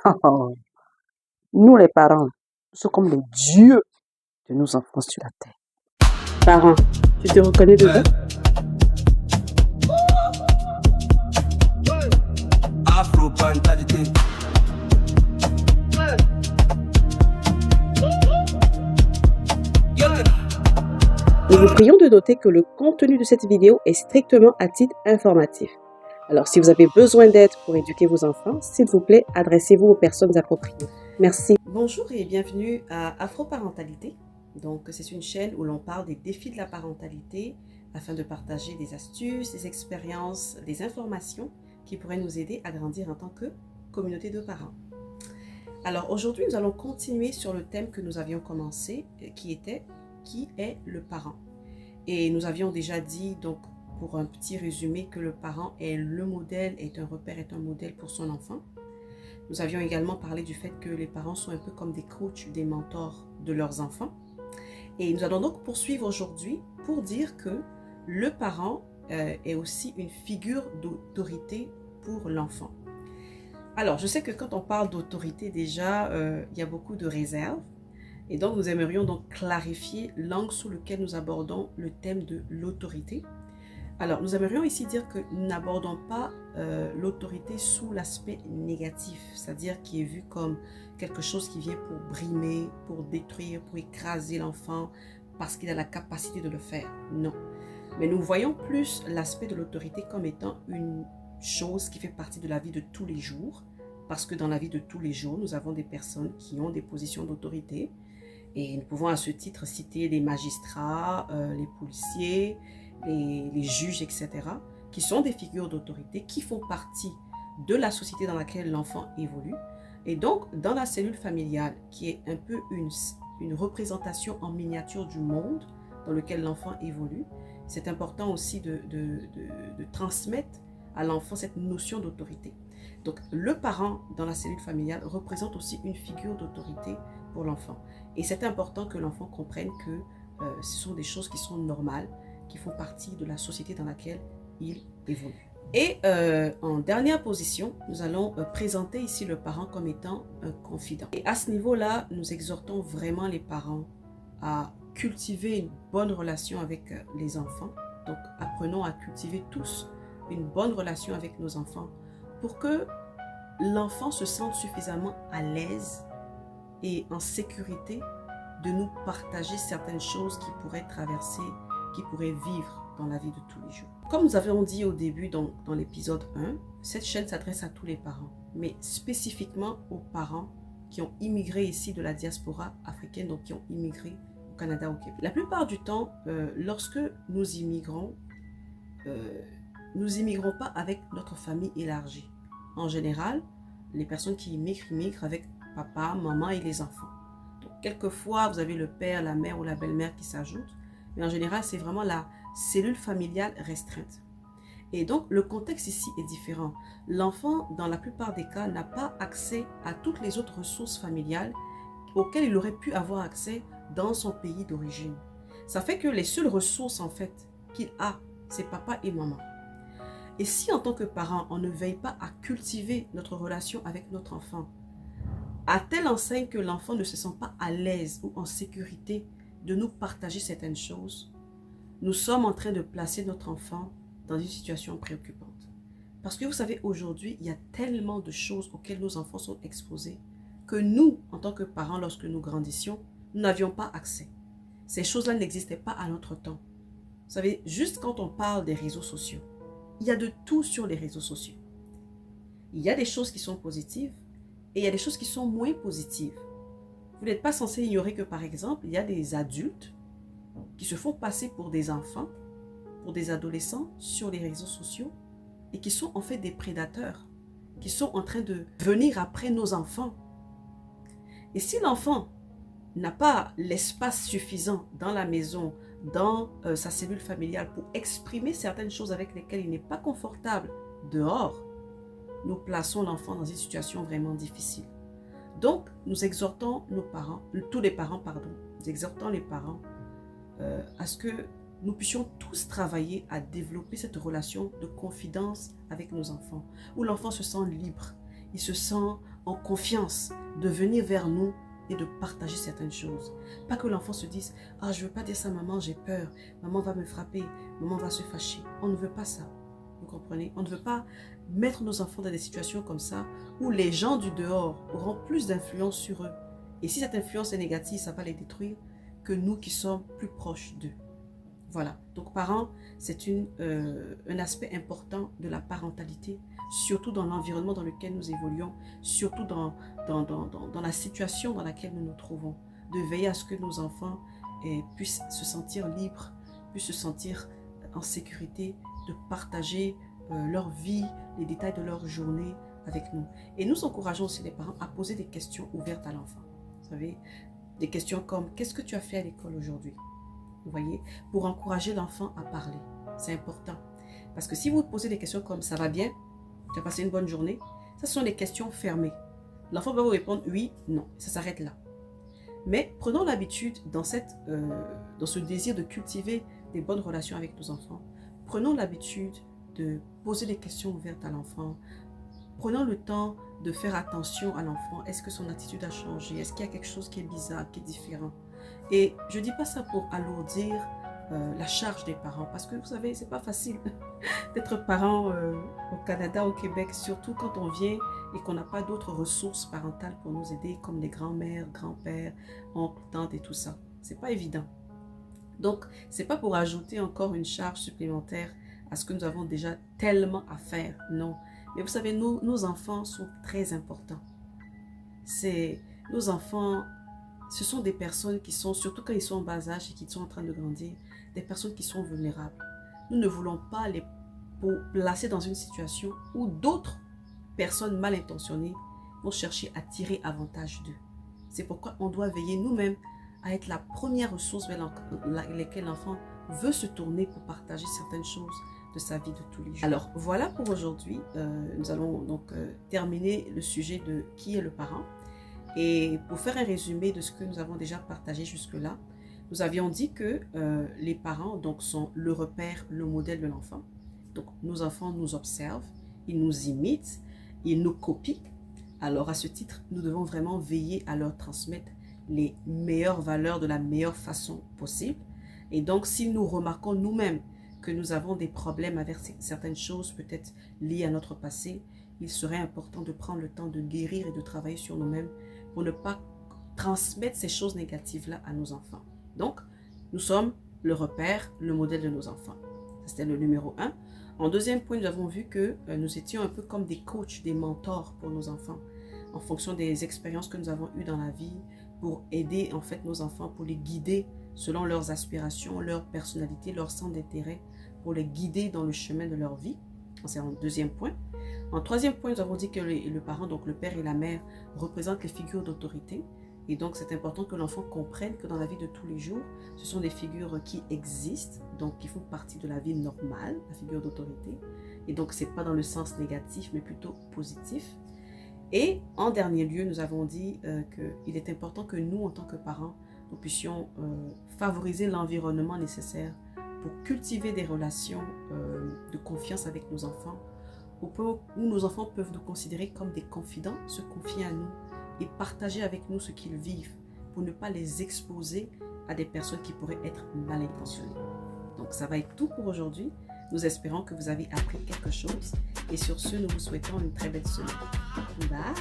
Oh, nous les parents, nous sommes comme les dieux de nos enfants sur la terre. Parents, tu te reconnais dedans? Afro-Mentalité. Nous vous prions de noter que le contenu de cette vidéo est strictement à titre informatif. Alors, si vous avez besoin d'aide pour éduquer vos enfants, s'il vous plaît, adressez-vous aux personnes appropriées. Merci. Bonjour et bienvenue à Afro-Parentalité. Donc, c'est une chaîne où l'on parle des défis de la parentalité afin de partager des astuces, des expériences, des informations qui pourraient nous aider à grandir en tant que communauté de parents. Alors, aujourd'hui, nous allons continuer sur le thème que nous avions commencé, qui était « Qui est le parent ?» Et nous avions déjà dit, donc, pour un petit résumé, que le parent est le modèle, est un repère, est un modèle pour son enfant. Nous avions également parlé du fait que les parents sont un peu comme des coachs, des mentors de leurs enfants. Et nous allons donc poursuivre aujourd'hui pour dire que le parent est aussi une figure d'autorité pour l'enfant. Alors, je sais que quand on parle d'autorité, déjà, il y a beaucoup de réserves. Et donc, nous aimerions donc clarifier l'angle sous lequel nous abordons le thème de l'autorité. Alors, nous aimerions ici dire que nous n'abordons pas l'autorité sous l'aspect négatif, c'est-à-dire qui est vu comme quelque chose qui vient pour brimer, pour détruire, pour écraser l'enfant parce qu'il a la capacité de le faire. Non. Mais nous voyons plus l'aspect de l'autorité comme étant une chose qui fait partie de la vie de tous les jours, parce que dans la vie de tous les jours, nous avons des personnes qui ont des positions d'autorité, et nous pouvons à ce titre citer les magistrats, les policiers, les juges, etc., qui sont des figures d'autorité, qui font partie de la société dans laquelle l'enfant évolue. Et donc, dans la cellule familiale, qui est un peu une représentation en miniature du monde dans lequel l'enfant évolue, c'est important aussi de transmettre à l'enfant cette notion d'autorité. Donc, le parent dans la cellule familiale représente aussi une figure d'autorité pour l'enfant. Et c'est important que l'enfant comprenne que ce sont des choses qui sont normales, qui font partie de la société dans laquelle il évolue. Et en dernière position, nous allons présenter ici le parent comme étant un confident. Et à ce niveau-là, nous exhortons vraiment les parents à cultiver une bonne relation avec les enfants. Donc, apprenons à cultiver tous une bonne relation avec nos enfants pour que l'enfant se sente suffisamment à l'aise et en sécurité de nous partager certaines choses qui pourraient traverser, qui pourraient vivre dans la vie de tous les jours. Comme nous avions dit au début dans l'épisode 1, cette chaîne s'adresse à tous les parents, mais spécifiquement aux parents qui ont immigré ici de la diaspora africaine, donc qui ont immigré au Canada, au Québec. La plupart du temps, lorsque nous immigrons pas avec notre famille élargie. En général, les personnes qui immigrent avec papa, maman et les enfants. Donc, quelquefois, vous avez le père, la mère ou la belle-mère qui s'ajoutent, mais en général, c'est vraiment la cellule familiale restreinte. Et donc, le contexte ici est différent. L'enfant, dans la plupart des cas, n'a pas accès à toutes les autres ressources familiales auxquelles il aurait pu avoir accès dans son pays d'origine. Ça fait que les seules ressources, en fait, qu'il a, c'est papa et maman. Et si, en tant que parent, on ne veille pas à cultiver notre relation avec notre enfant, à telle enseigne que l'enfant ne se sent pas à l'aise ou en sécurité de nous partager certaines choses, nous sommes en train de placer notre enfant dans une situation préoccupante. Parce que vous savez, aujourd'hui, il y a tellement de choses auxquelles nos enfants sont exposés que nous, en tant que parents, lorsque nous grandissions, nous n'avions pas accès. Ces choses-là n'existaient pas à notre temps. Vous savez, juste quand on parle des réseaux sociaux, il y a de tout sur les réseaux sociaux. Il y a des choses qui sont positives et il y a des choses qui sont moins positives. Vous n'êtes pas censé ignorer que, par exemple, il y a des adultes qui se font passer pour des enfants, pour des adolescents sur les réseaux sociaux et qui sont en fait des prédateurs, qui sont en train de venir après nos enfants. Et si l'enfant n'a pas l'espace suffisant dans la maison, dans sa cellule familiale pour exprimer certaines choses avec lesquelles il n'est pas confortable dehors, nous plaçons l'enfant dans une situation vraiment difficile. Donc, nous exhortons tous les parents, nous exhortons les parents à ce que nous puissions tous travailler à développer cette relation de confidence avec nos enfants, où l'enfant se sent libre, il se sent en confiance de venir vers nous et de partager certaines choses. Pas que l'enfant se dise « Ah, je ne veux pas dire ça à maman, j'ai peur. Maman va me frapper, maman va se fâcher. » On ne veut pas ça. Vous comprenez? On ne veut pas mettre nos enfants dans des situations comme ça où les gens du dehors auront plus d'influence sur eux. Et si cette influence est négative, ça va les détruire que nous qui sommes plus proches d'eux. Voilà. Donc, parents, c'est un aspect important de la parentalité, surtout dans l'environnement dans lequel nous évoluons, surtout dans la situation dans laquelle nous nous trouvons. De veiller à ce que nos enfants puissent se sentir libres, puissent se sentir en sécurité, de partager leur vie, les détails de leur journée avec nous. Et nous encourageons aussi les parents à poser des questions ouvertes à l'enfant. Vous savez, des questions comme « Qu'est-ce que tu as fait à l'école aujourd'hui ?» Vous voyez, pour encourager l'enfant à parler. C'est important. Parce que si vous posez des questions comme « Ça va bien? Tu as passé une bonne journée ?» Ce sont des questions fermées. L'enfant va vous répondre « Oui, non ». Ça s'arrête là. Mais prenons l'habitude dans ce désir de cultiver des bonnes relations avec nos enfants. Prenons l'habitude de poser des questions ouvertes à l'enfant. Prenons le temps de faire attention à l'enfant. Est-ce que son attitude a changé? Est-ce qu'il y a quelque chose qui est bizarre, qui est différent? Et je ne dis pas ça pour alourdir la charge des parents. Parce que vous savez, ce n'est pas facile d'être parent au Canada, au Québec. Surtout quand on vient et qu'on n'a pas d'autres ressources parentales pour nous aider, comme les grands-mères, grands-pères, oncles, tantes et tout ça. Ce n'est pas évident. Donc, ce n'est pas pour ajouter encore une charge supplémentaire à ce que nous avons déjà tellement à faire, non. Mais vous savez, nos enfants sont très importants. Nos enfants, ce sont des personnes qui sont, surtout quand ils sont en bas âge et qui sont en train de grandir, des personnes qui sont vulnérables. Nous ne voulons pas les placer dans une situation où d'autres personnes mal intentionnées vont chercher à tirer avantage d'eux. C'est pourquoi on doit veiller nous-mêmes à être la première ressource vers laquelle l'enfant veut se tourner pour partager certaines choses de sa vie de tous les jours. Alors voilà pour aujourd'hui. Nous allons donc terminer le sujet de qui est le parent. Et pour faire un résumé de ce que nous avons déjà partagé jusque-là, nous avions dit que les parents donc, sont le repère, le modèle de l'enfant. Donc nos enfants nous observent, ils nous imitent, ils nous copient. Alors à ce titre, nous devons vraiment veiller à leur transmettre les meilleures valeurs de la meilleure façon possible. Et donc, si nous remarquons nous-mêmes que nous avons des problèmes avec certaines choses, peut-être liées à notre passé, il serait important de prendre le temps de guérir et de travailler sur nous-mêmes pour ne pas transmettre ces choses négatives-là à nos enfants. Donc, nous sommes le repère, le modèle de nos enfants. C'était le numéro 1. En deuxième point, nous avons vu que nous étions un peu comme des coachs, des mentors pour nos enfants, en fonction des expériences que nous avons eues dans la vie, pour aider en fait nos enfants, pour les guider selon leurs aspirations, leur personnalité, leur centre d'intérêt, pour les guider dans le chemin de leur vie. C'est en deuxième point. En troisième point, nous avons dit que le parent, donc le père et la mère, représentent les figures d'autorité. Et donc, c'est important que l'enfant comprenne que dans la vie de tous les jours, ce sont des figures qui existent, donc qui font partie de la vie normale, la figure d'autorité. Et donc, ce n'est pas dans le sens négatif, mais plutôt positif. Et en dernier lieu, nous avons dit qu'il est important que nous, en tant que parents, nous puissions favoriser l'environnement nécessaire pour cultiver des relations de confiance avec nos enfants, où nos enfants peuvent nous considérer comme des confidents, se confier à nous et partager avec nous ce qu'ils vivent pour ne pas les exposer à des personnes qui pourraient être mal intentionnées. Donc ça va être tout pour aujourd'hui. Nous espérons que vous avez appris quelque chose et sur ce, nous vous souhaitons une très belle semaine. Bye!